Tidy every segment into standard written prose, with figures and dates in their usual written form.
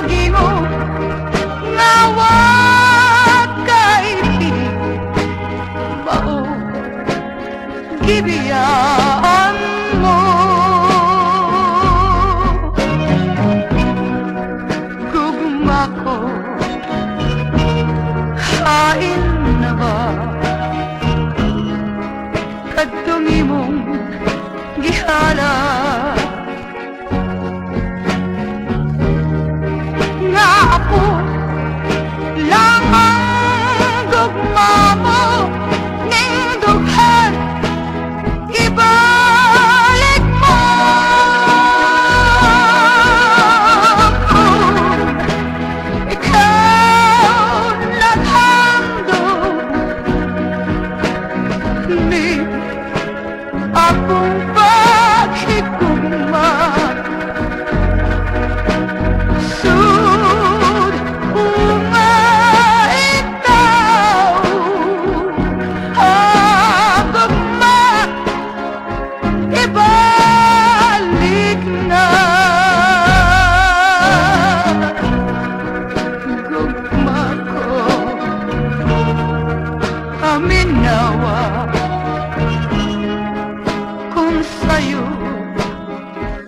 pag-ingo ngawa kay mao gibiyaan mo gugma ko hain na ba kadtong imong gihala nga ako lang ang gugma mo ning dughan ibalik mo kung ikaw naghandog ni akong paghigugma sud umaitaw ang gugma ibalik na gugma ko aminawa kung sa'yo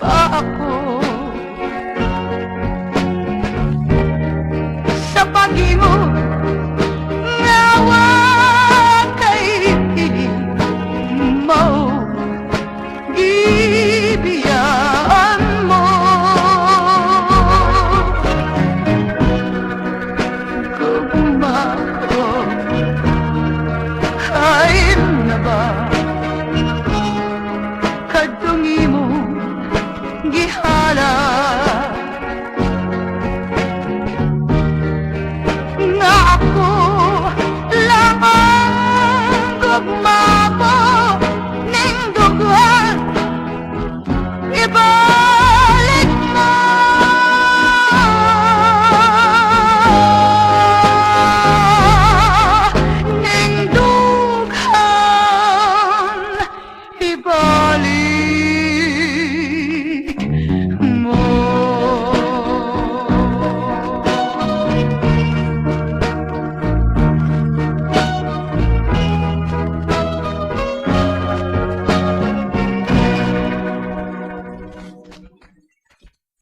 pa ako sa pag-ingo ngawa kay mao gibiyaan mo gugma ko hain na ba kadtong imong gihala